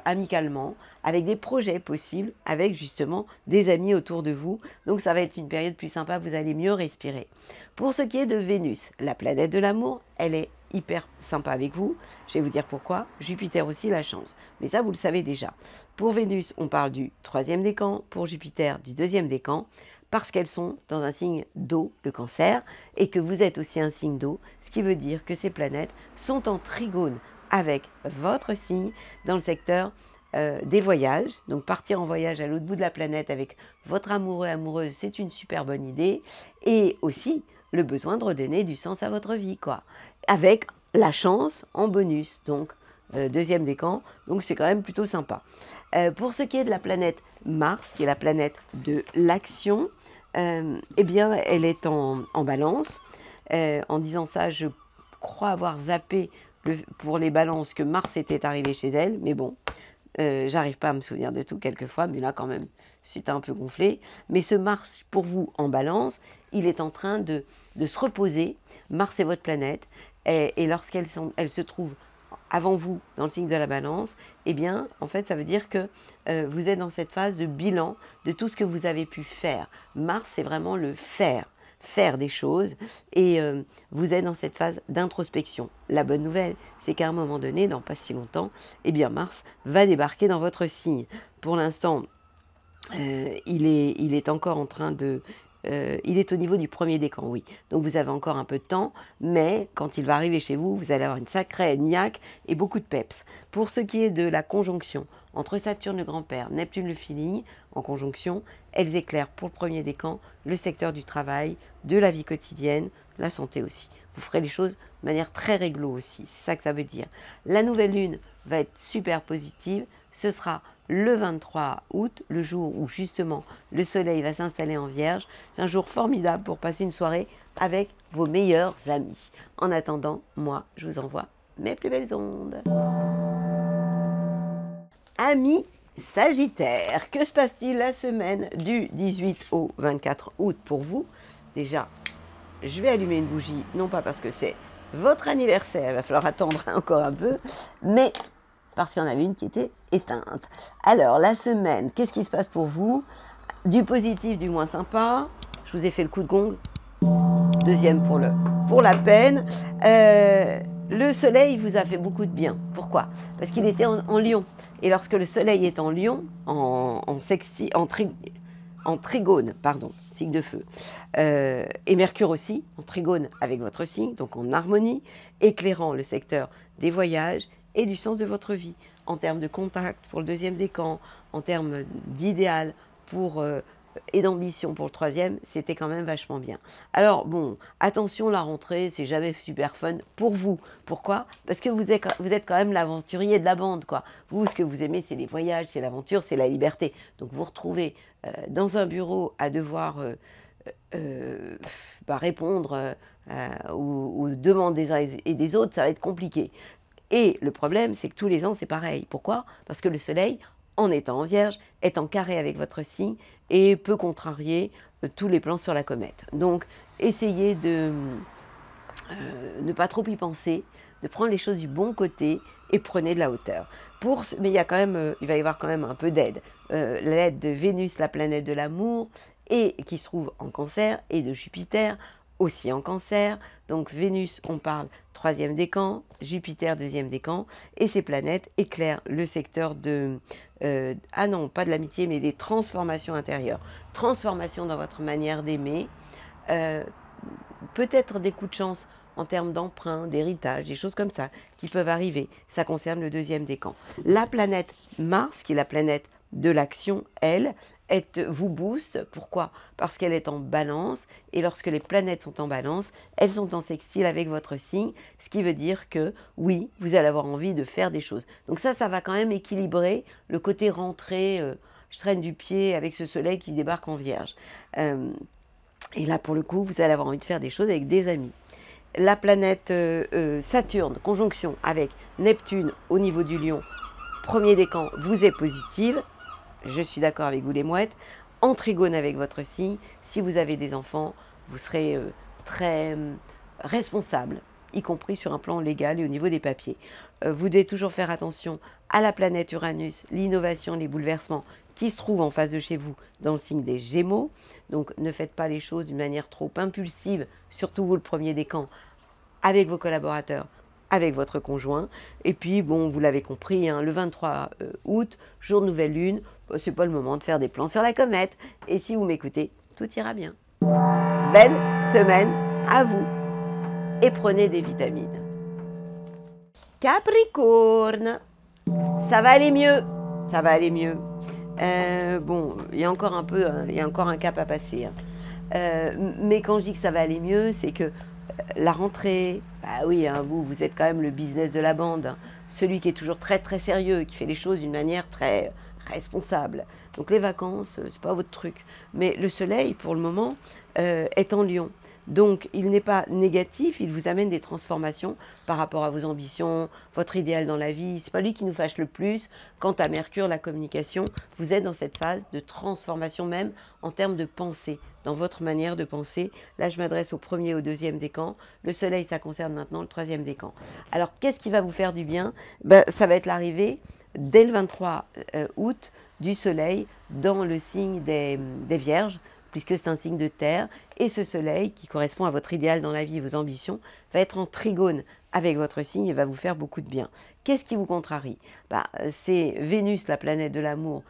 amicalement, avec des projets possibles, avec justement des amis autour de vous. Donc ça va être une période plus sympa, vous allez mieux respirer. Pour ce qui est de Vénus, la planète de l'amour, elle est hyper sympa avec vous. Je vais vous dire pourquoi. Jupiter aussi, la chance. Mais ça, vous le savez déjà. Pour Vénus, on parle du troisième décan. Pour Jupiter, du deuxième décan. Parce qu'elles sont dans un signe d'eau, le Cancer, et que vous êtes aussi un signe d'eau, ce qui veut dire que ces planètes sont en trigone avec votre signe dans le secteur des voyages. Donc partir en voyage à l'autre bout de la planète avec votre amoureux, amoureuse, c'est une super bonne idée. Et aussi le besoin de redonner du sens à votre vie, quoi. Avec la chance en bonus. Donc deuxième décan, donc c'est quand même plutôt sympa. Pour ce qui est de la planète Mars, qui est la planète de l'action, eh bien, elle est en balance. En disant ça, je crois avoir zappé pour les balances que Mars était arrivé chez elle, mais bon, j'arrive pas à me souvenir de tout quelquefois, mais là quand même, c'était un peu gonflé. Mais ce Mars, pour vous, en balance, il est en train de se reposer. Mars est votre planète, et lorsqu'elle se trouve avant vous dans le signe de la balance, eh bien, en fait, ça veut dire que vous êtes dans cette phase de bilan de tout ce que vous avez pu faire. Mars, c'est vraiment le faire des choses, et vous êtes dans cette phase d'introspection. La bonne nouvelle, c'est qu'à un moment donné, dans pas si longtemps, eh bien Mars va débarquer dans votre signe. Pour l'instant, il est encore en train de... il est au niveau du premier décan, oui. Donc vous avez encore un peu de temps, mais quand il va arriver chez vous, vous allez avoir une sacrée niaque et beaucoup de peps. Pour ce qui est de la conjonction entre Saturne le grand-père, Neptune le filigne, en conjonction, elles éclairent pour le premier décan le secteur du travail, de la vie quotidienne, la santé aussi. Vous ferez les choses de manière très réglo aussi, c'est ça que ça veut dire. La nouvelle lune va être super positive, ce sera le 23 août, le jour où justement le soleil va s'installer en Vierge. C'est un jour formidable pour passer une soirée avec vos meilleurs amis. En attendant, moi, je vous envoie mes plus belles ondes. Amis Sagittaire, que se passe-t-il la semaine du 18 au 24 août pour vous? Déjà, je vais allumer une bougie, non pas parce que c'est votre anniversaire, il va falloir attendre encore un peu, mais parce qu'il y en avait une qui était éteinte. Alors, la semaine, qu'est-ce qui se passe pour vous? Du positif, du moins sympa. Je vous ai fait le coup de gong. Deuxième pour la peine. Le soleil vous a fait beaucoup de bien. Pourquoi? Parce qu'il était en Lion. Et lorsque le soleil est en Lion, en trigone, pardon, signe de feu, et Mercure aussi, en trigone avec votre signe, donc en harmonie, éclairant le secteur des voyages et du sens de votre vie, en termes de contact pour le deuxième décan, en termes d'idéal et d'ambition pour le troisième, c'était quand même vachement bien. Alors bon, attention, la rentrée, c'est jamais super fun pour vous. Pourquoi? Parce que vous êtes quand même l'aventurier de la bande, quoi. Vous, ce que vous aimez, c'est les voyages, c'est l'aventure, c'est la liberté. Donc vous retrouvez dans un bureau à devoir répondre aux demandes des uns et des autres, ça va être compliqué. Et le problème, c'est que tous les ans, c'est pareil. Pourquoi? Parce que le soleil, en étant en Vierge, est en carré avec votre signe et peut contrarier tous les plans sur la comète. Donc, essayez de ne pas trop y penser, de prendre les choses du bon côté et prenez de la hauteur. Mais il va y avoir quand même un peu d'aide. L'aide de Vénus, la planète de l'amour, et qui se trouve en Cancer, et de Jupiter, aussi en Cancer. Donc Vénus, on parle troisième décan, Jupiter deuxième décan, et ces planètes éclairent le secteur de... ah non, pas de l'amitié, mais des transformations intérieures. Transformations dans votre manière d'aimer, peut-être des coups de chance en termes d'emprunt, d'héritage, des choses comme ça qui peuvent arriver. Ça concerne le deuxième décan. La planète Mars, qui est la planète de l'action, elle, vous booste. Pourquoi? Parce qu'elle est en balance, et lorsque les planètes sont en balance, elles sont en sextile avec votre signe, ce qui veut dire que oui, vous allez avoir envie de faire des choses. Donc ça va quand même équilibrer le côté rentrée, je traîne du pied avec ce soleil qui débarque en Vierge. Et là, pour le coup, vous allez avoir envie de faire des choses avec des amis. La planète Saturne, conjonction avec Neptune au niveau du Lion, premier décan, vous est positive. Je suis d'accord avec vous les mouettes. En trigone avec votre signe, si vous avez des enfants, vous serez très responsable, y compris sur un plan légal et au niveau des papiers. Vous devez toujours faire attention à la planète Uranus, l'innovation, les bouleversements qui se trouvent en face de chez vous dans le signe des Gémeaux. Donc ne faites pas les choses d'une manière trop impulsive, surtout vous le premier décan, avec vos collaborateurs, avec votre conjoint. Et puis, bon, vous l'avez compris, hein, le 23 août, jour de nouvelle lune, c'est pas le moment de faire des plans sur la comète. Et si vous m'écoutez, tout ira bien. Belle semaine à vous et prenez des vitamines. Capricorne, ça va aller mieux, ça va aller mieux. Bon, il y a encore un peu, il y a encore un cap à passer. Hein. Mais quand je dis que ça va aller mieux, c'est que la rentrée, bah oui, hein, vous êtes quand même le business de la bande. Hein. celui qui est toujours très très sérieux, qui fait les choses d'une manière très responsable. Donc les vacances, c'est pas votre truc. Mais le soleil, pour le moment, est en Lion. Donc, il n'est pas négatif, il vous amène des transformations par rapport à vos ambitions, votre idéal dans la vie. C'est pas lui qui nous fâche le plus. Quant à Mercure, la communication, vous êtes dans cette phase de transformation même en termes de pensée, dans votre manière de penser. Là, je m'adresse au premier et au deuxième décan. Le soleil, ça concerne maintenant le troisième décan. Alors, qu'est-ce qui va vous faire du bien? Ça va être l'arrivée, dès le 23 août, du soleil dans le signe des Vierges, puisque c'est un signe de terre, et ce soleil, qui correspond à votre idéal dans la vie et vos ambitions, va être en trigone avec votre signe et va vous faire beaucoup de bien. Qu'est-ce qui vous contrarie? C'est Vénus, la planète de l'amour.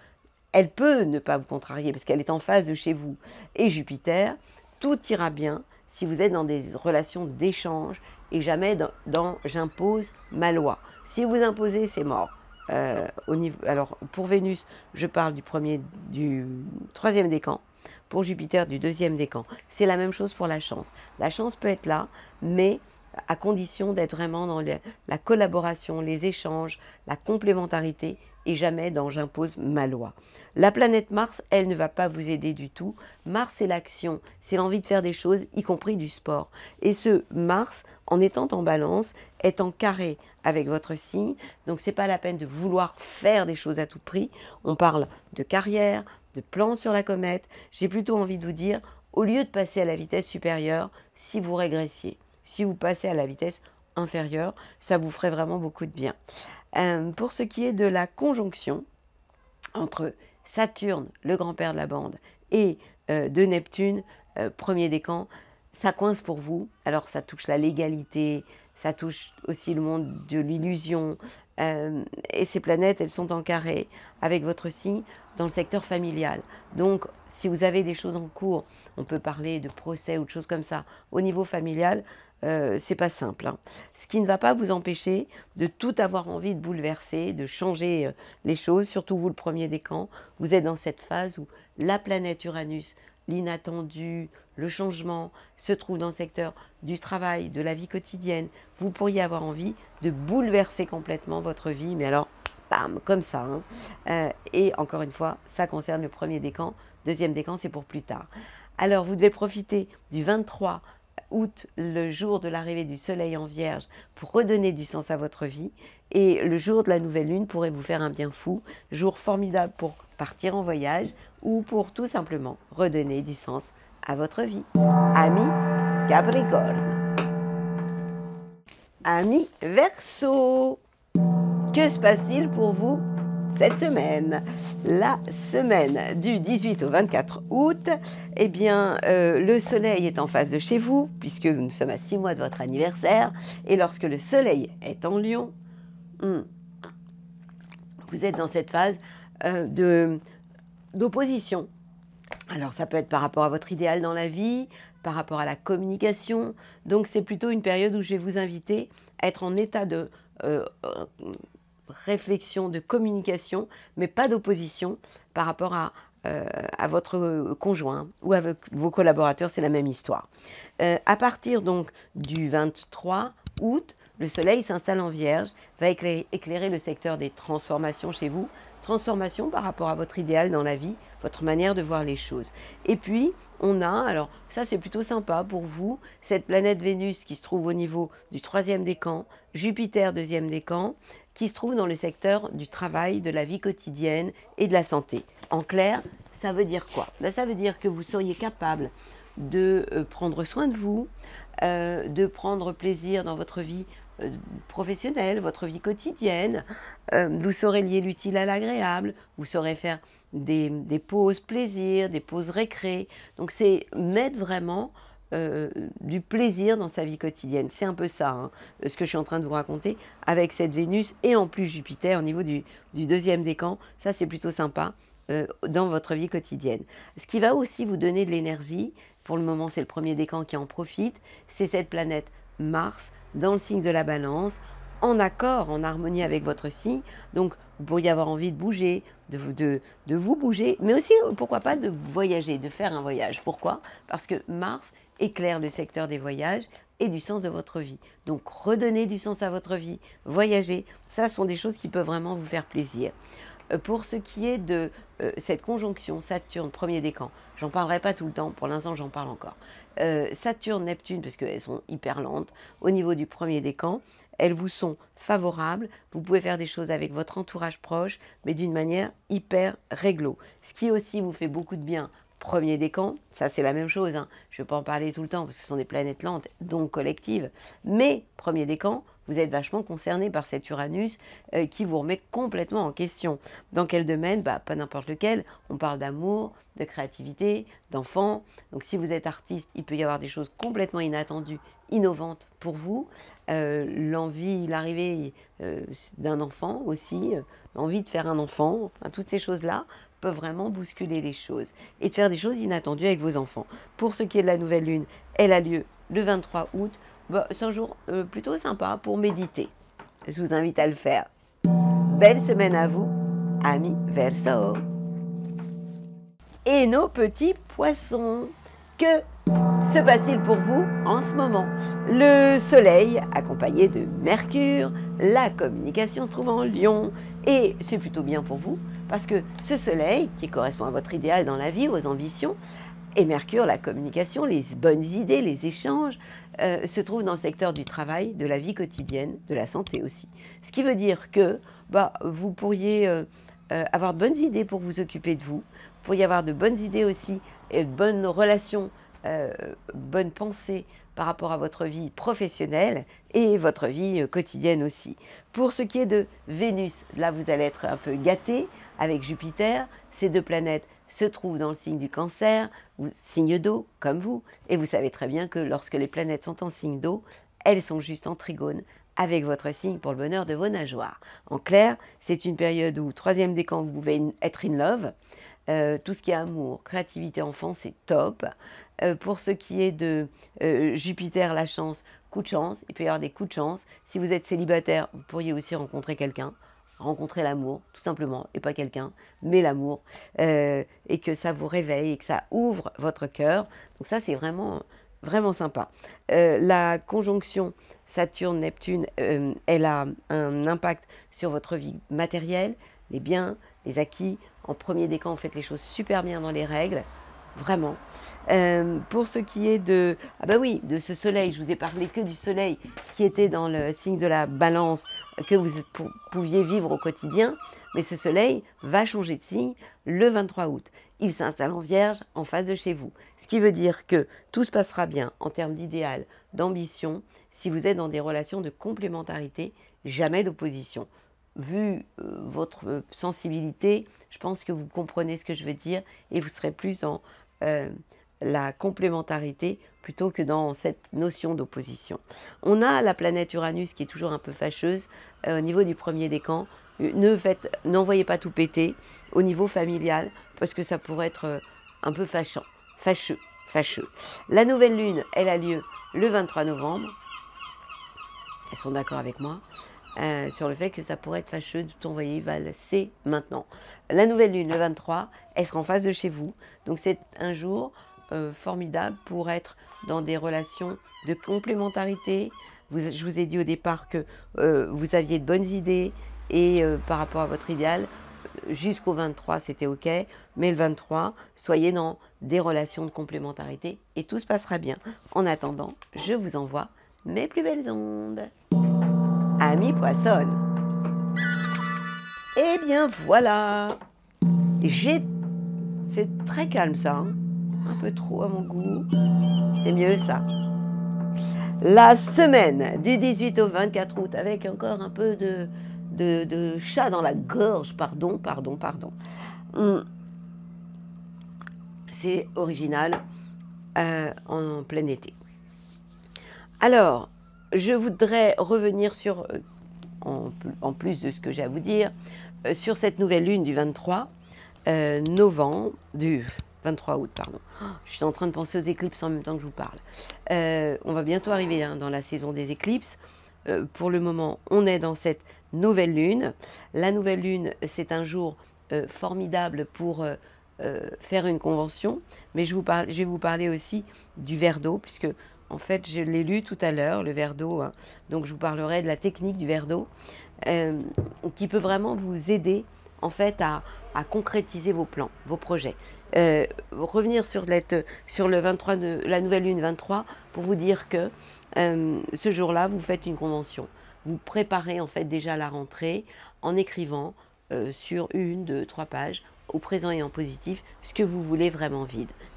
Elle peut ne pas vous contrarier, parce qu'elle est en phase de chez vous. Et Jupiter, tout ira bien si vous êtes dans des relations d'échange, et jamais dans j'impose ma loi. Si vous imposez, c'est mort. Alors, pour Vénus, je parle du troisième décan. Pour Jupiter, du deuxième décan. C'est la même chose pour la chance. La chance peut être là, mais à condition d'être vraiment dans la collaboration, les échanges, la complémentarité, et jamais dans j'impose ma loi. La planète Mars, elle ne va pas vous aider du tout. Mars, c'est l'action, c'est l'envie de faire des choses, y compris du sport. Et ce Mars, en étant en balance, est en carré avec votre signe. Donc, ce n'est pas la peine de vouloir faire des choses à tout prix. On parle de carrière, de plans sur la comète. J'ai plutôt envie de vous dire, au lieu de passer à la vitesse supérieure, si vous régressiez, si vous passez à la vitesse inférieure, ça vous ferait vraiment beaucoup de bien. Pour ce qui est de la conjonction entre Saturne, le grand-père de la bande, et de Neptune, premier décan, ça coince pour vous. Alors ça touche la légalité, ça touche aussi le monde de l'illusion. Et ces planètes, elles sont en carré avec votre signe dans le secteur familial. Donc, si vous avez des choses en cours, on peut parler de procès ou de choses comme ça. Au niveau familial, c'est pas simple, hein. Ce qui ne va pas vous empêcher de tout avoir envie de bouleverser, de changer les choses, surtout vous le premier décan. Vous êtes dans cette phase où la planète Uranus, l'inattendu, le changement, se trouve dans le secteur du travail, de la vie quotidienne. Vous pourriez avoir envie de bouleverser complètement votre vie, mais alors, bam, comme ça, hein. Et encore une fois, ça concerne le premier décan. Deuxième décan, c'est pour plus tard. Alors, vous devez profiter du 23 août, le jour de l'arrivée du soleil en Vierge, pour redonner du sens à votre vie. Et le jour de la nouvelle lune pourrait vous faire un bien fou. Jour formidable pour partir en voyage ou pour tout simplement redonner du sens à votre vie. Amis Capricorne. Amis Verseau. Que se passe-t-il pour vous cette semaine? La semaine du 18 au 24 août, eh bien, le soleil est en face de chez vous, puisque nous sommes à 6 mois de votre anniversaire, et lorsque le soleil est en Lion, vous êtes dans cette phase d'opposition. Alors, ça peut être par rapport à votre idéal dans la vie, par rapport à la communication. Donc, c'est plutôt une période où je vais vous inviter à être en état de réflexion, de communication, mais pas d'opposition par rapport à votre conjoint ou avec vos collaborateurs, c'est la même histoire. À partir donc du 23 août, le soleil s'installe en Vierge, va éclairer le secteur des transformations chez vous, transformation par rapport à votre idéal dans la vie, votre manière de voir les choses. Et puis, on a, alors ça c'est plutôt sympa pour vous, cette planète Vénus qui se trouve au niveau du troisième décan, Jupiter deuxième décan, qui se trouve dans le secteur du travail, de la vie quotidienne et de la santé. En clair, ça veut dire quoi? Ça veut dire que vous seriez capable de prendre soin de vous, de prendre plaisir dans votre vie professionnelle, votre vie quotidienne. Vous saurez lier l'utile à l'agréable, vous saurez faire des pauses plaisir, des pauses récré. Donc c'est mettre vraiment du plaisir dans sa vie quotidienne. C'est un peu ça, hein, ce que je suis en train de vous raconter, avec cette Vénus et en plus Jupiter au niveau du deuxième décan. Ça, c'est plutôt sympa dans votre vie quotidienne. Ce qui va aussi vous donner de l'énergie, pour le moment, c'est le premier décan qui en profite, c'est cette planète Mars dans le signe de la Balance, en accord, en harmonie avec votre signe. Donc, vous pourriez avoir envie de bouger, de vous bouger, mais aussi, pourquoi pas, de voyager, de faire un voyage. Pourquoi? Parce que Mars éclaire le secteur des voyages et du sens de votre vie. Donc redonnez du sens à votre vie, voyager, ça sont des choses qui peuvent vraiment vous faire plaisir. Pour ce qui est de cette conjonction Saturne, premier décan, j'en parlerai pas tout le temps, pour l'instant j'en parle encore. Saturne, Neptune, parce qu'elles sont hyper lentes, au niveau du premier décan, elles vous sont favorables, vous pouvez faire des choses avec votre entourage proche, mais d'une manière hyper réglo. Ce qui aussi vous fait beaucoup de bien, premier décan, ça c'est la même chose, hein. Je ne vais pas en parler tout le temps, parce que ce sont des planètes lentes, donc collectives, mais premier décan, vous êtes vachement concerné par cet Uranus qui vous remet complètement en question. Dans quel domaine? Pas n'importe lequel. On parle d'amour, de créativité, d'enfants. Donc si vous êtes artiste, il peut y avoir des choses complètement inattendues, innovantes pour vous. L'envie, l'arrivée d'un enfant aussi, l'envie de faire un enfant, enfin, toutes ces choses-là peuvent vraiment bousculer les choses et de faire des choses inattendues avec vos enfants. Pour ce qui est de la nouvelle lune, elle a lieu le 23 août. C'est un jour plutôt sympa pour méditer. Je vous invite à le faire. Belle semaine à vous, amis Verseau. Et nos petits poissons, que se passe-t-il pour vous en ce moment? Le soleil accompagné de Mercure, la communication se trouve en Lion. Et c'est plutôt bien pour vous parce que ce soleil, qui correspond à votre idéal dans la vie, aux ambitions, et Mercure, la communication, les bonnes idées, les échanges, se trouve dans le secteur du travail, de la vie quotidienne, de la santé aussi. Ce qui veut dire que vous pourriez avoir de bonnes idées pour vous occuper de vous. Vous pourriez avoir de bonnes idées aussi, et de bonnes relations, bonnes pensées par rapport à votre vie professionnelle et votre vie quotidienne aussi. Pour ce qui est de Vénus, là vous allez être un peu gâté avec Jupiter, ces deux planètes se trouvent dans le signe du Cancer, signe d'eau comme vous, et vous savez très bien que lorsque les planètes sont en signe d'eau, elles sont juste en trigone avec votre signe pour le bonheur de vos nageoires. En clair, c'est une période où, troisième décan, vous pouvez être in love. Tout ce qui est amour, créativité, enfant, c'est top. Pour ce qui est de Jupiter, la chance, coup de chance, il peut y avoir des coups de chance. Si vous êtes célibataire, vous pourriez aussi rencontrer quelqu'un. Rencontrer l'amour, tout simplement, et pas quelqu'un, mais l'amour, et que ça vous réveille et que ça ouvre votre cœur. Donc ça, c'est vraiment, vraiment sympa. La conjonction Saturne-Neptune, elle a un impact sur votre vie matérielle, les biens, les acquis. En premier décan, vous faites les choses super bien dans les règles, vraiment. Pour ce qui est de, de ce soleil, je vous ai parlé que du soleil qui était dans le signe de la balance, que vous pouviez vivre au quotidien, mais ce soleil va changer de signe le 23 août. Il s'installe en Vierge en face de chez vous, ce qui veut dire que tout se passera bien en termes d'idéal, d'ambition, si vous êtes dans des relations de complémentarité, jamais d'opposition. Vu votre sensibilité, je pense que vous comprenez ce que je veux dire et vous serez plus dans la complémentarité plutôt que dans cette notion d'opposition. On a la planète Uranus qui est toujours un peu fâcheuse au niveau du premier décan. N'envoyez pas tout péter au niveau familial parce que ça pourrait être un peu fâcheux. La nouvelle lune, elle a lieu le 23 novembre. Elles sont d'accord avec moi sur le fait que ça pourrait être fâcheux de tout envoyer, c'est maintenant. La nouvelle lune, le 23, elle sera en face de chez vous. Donc c'est un jour formidable pour être dans des relations de complémentarité. Je vous ai dit au départ que vous aviez de bonnes idées et par rapport à votre idéal, jusqu'au 23 c'était ok, mais le 23, soyez dans des relations de complémentarité et tout se passera bien. En attendant, je vous envoie mes plus belles ondes. Amis Poissonnes. Eh bien voilà, c'est très calme ça, hein, un peu trop à mon goût, c'est mieux ça. La semaine du 18 au 24 août, avec encore un peu de chat dans la gorge, pardon. C'est original en plein été. Alors, je voudrais revenir sur, en plus de ce que j'ai à vous dire, sur cette nouvelle lune du 23 novembre, du 23 août, pardon. Je suis en train de penser aux éclipses en même temps que je vous parle. On va bientôt arriver dans la saison des éclipses. Pour le moment, on est dans cette nouvelle lune. La nouvelle lune, c'est un jour formidable pour faire une convention, mais je vais vous parler aussi du verre d'eau, puisque en fait je l'ai lu tout à l'heure, le verre d'eau, hein, donc je vous parlerai de la technique du verre d'eau, qui peut vraiment vous aider en fait à concrétiser vos plans, vos projets. Revenir sur le 23 la nouvelle lune 23 pour vous dire que ce jour-là, vous faites une convention. Vous préparez en fait déjà la rentrée en écrivant sur 1, 2, 3 pages, au présent et en positif, ce que vous voulez vraiment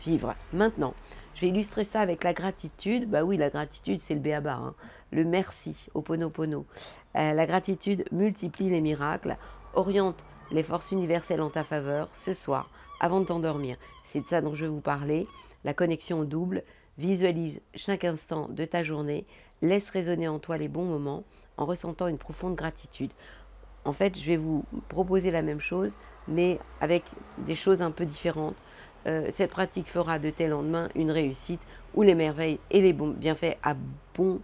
vivre. Maintenant, je vais illustrer ça avec la gratitude. Bah oui, la gratitude, c'est le béaba, hein. Le merci, Ho'oponopono. La gratitude multiplie les miracles, oriente les forces universelles en ta faveur ce soir, avant de t'endormir. C'est de ça dont je vais vous parler. La connexion au double. Visualise chaque instant de ta journée. Laisse résonner en toi les bons moments en ressentant une profonde gratitude. En fait, je vais vous proposer la même chose, mais avec des choses un peu différentes. Cette pratique fera de tes lendemains une réussite où les merveilles et les bons bienfaits abonderont.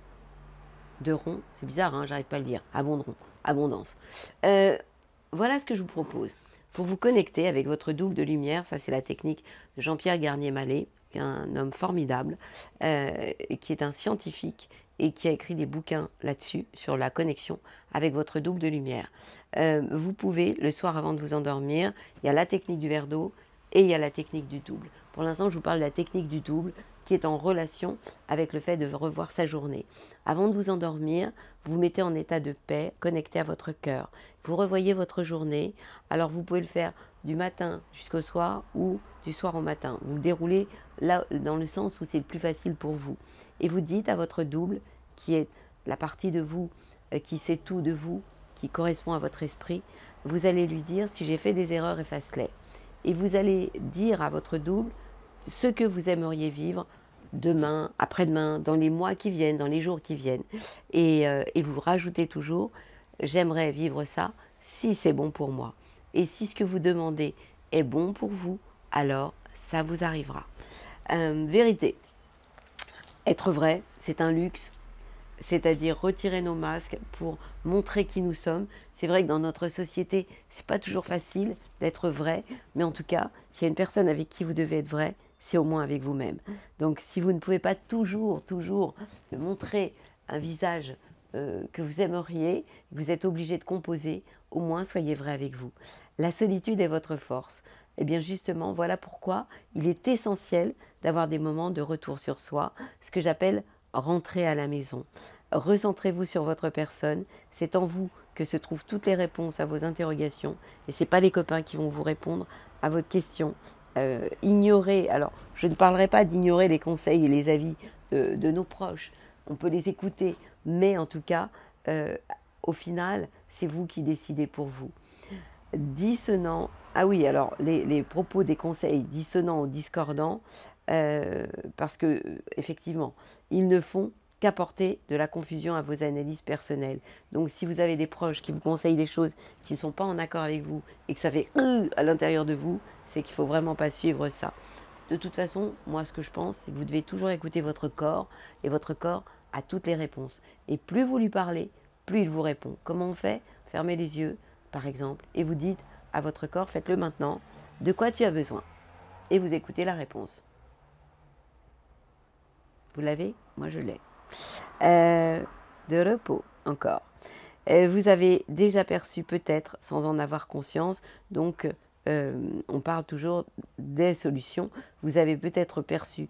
C'est bizarre, hein, j'arrive pas à le dire. Abonderont, abondance. Voilà ce que je vous propose. Pour vous connecter avec votre double de lumière, ça c'est la technique de Jean-Pierre Garnier-Mallet, qui est un homme formidable, qui est un scientifique et qui a écrit des bouquins là-dessus, sur la connexion avec votre double de lumière. Vous pouvez, le soir avant de vous endormir, il y a la technique du verre d'eau et il y a la technique du double. Pour l'instant, je vous parle de la technique du double qui est en relation avec le fait de revoir sa journée. Avant de vous endormir, vous vous mettez en état de paix, connecté à votre cœur. Vous revoyez votre journée. Alors, vous pouvez le faire du matin jusqu'au soir ou du soir au matin. Vous le déroulez là, dans le sens où c'est le plus facile pour vous. Et vous dites à votre double, qui est la partie de vous qui sait tout de vous, qui correspond à votre esprit, vous allez lui dire, si j'ai fait des erreurs, efface-les. Et vous allez dire à votre double ce que vous aimeriez vivre demain, après-demain, dans les mois qui viennent, dans les jours qui viennent. Et vous rajoutez toujours, j'aimerais vivre ça si c'est bon pour moi. Et si ce que vous demandez est bon pour vous, alors ça vous arrivera. Vérité. Être vrai, c'est un luxe. C'est-à-dire retirer nos masques pour montrer qui nous sommes. C'est vrai que dans notre société, c'est pas toujours facile d'être vrai, mais en tout cas, s'il y a une personne avec qui vous devez être vrai, c'est au moins avec vous-même. Donc si vous ne pouvez pas toujours montrer un visage que vous aimeriez, vous êtes obligé de composer, au moins soyez vrai avec vous. La solitude est votre force. Et bien justement, voilà pourquoi il est essentiel d'avoir des moments de retour sur soi, ce que j'appelle rentrer à la maison. Recentrez-vous sur votre personne, c'est en vous que se trouvent toutes les réponses à vos interrogations et ce n'est pas les copains qui vont vous répondre à votre question. Ignorez, alors je ne parlerai pas d'ignorer les conseils et les avis de nos proches, on peut les écouter, mais en tout cas, au final, c'est vous qui décidez pour vous. Dissonant, ah oui, alors les propos des conseils dissonants ou discordants, parce que effectivement, ils ne font qu'apporter de la confusion à vos analyses personnelles. Donc si vous avez des proches qui vous conseillent des choses qui ne sont pas en accord avec vous et que ça fait à l'intérieur de vous, c'est qu'il ne faut vraiment pas suivre ça. De toute façon, moi ce que je pense, c'est que vous devez toujours écouter votre corps et votre corps a toutes les réponses. Et plus vous lui parlez, plus il vous répond. Comment on fait? Fermez les yeux, par exemple, et vous dites à votre corps, faites-le maintenant, de quoi tu as besoin? Et vous écoutez la réponse. Vous l'avez? Moi je l'ai. De repos, encore. Vous avez déjà perçu peut-être, sans en avoir conscience, donc on parle toujours des solutions, vous avez peut-être perçu,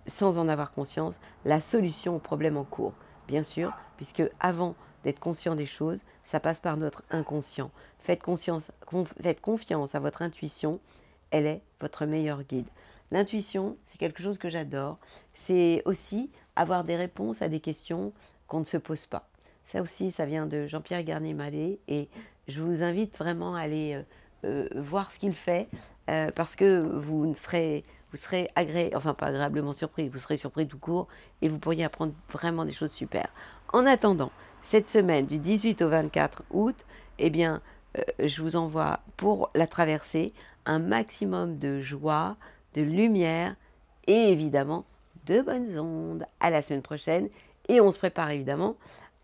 sans en avoir conscience, la solution au problème en cours. Bien sûr, puisque avant d'être conscient des choses, ça passe par notre inconscient. Faites confiance à votre intuition, elle est votre meilleur guide. L'intuition, c'est quelque chose que j'adore. C'est aussi avoir des réponses à des questions qu'on ne se pose pas. Ça aussi, ça vient de Jean-Pierre Garnier-Mallet et je vous invite vraiment à aller voir ce qu'il fait parce que vous serez enfin pas agréablement surpris, vous serez surpris tout court et vous pourriez apprendre vraiment des choses super. En attendant, cette semaine du 18 au 24 août, eh bien, je vous envoie pour la traversée un maximum de joie, de lumière et évidemment de bonnes ondes. À la semaine prochaine et on se prépare évidemment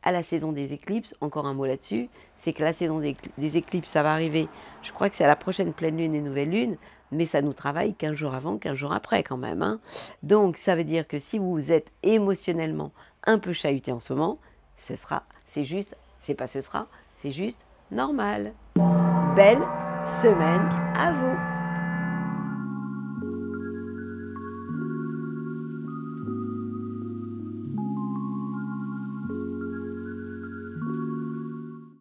à la saison des éclipses. Encore un mot là-dessus, c'est que la saison des éclipses, ça va arriver, je crois que c'est à la prochaine pleine lune et nouvelle lune, mais ça nous travaille 15 jours avant, 15 jours après quand même, hein. Donc ça veut dire que si vous êtes émotionnellement un peu chahuté en ce moment, c'est juste, c'est pas ce sera, c'est juste normal. Belle semaine à vous!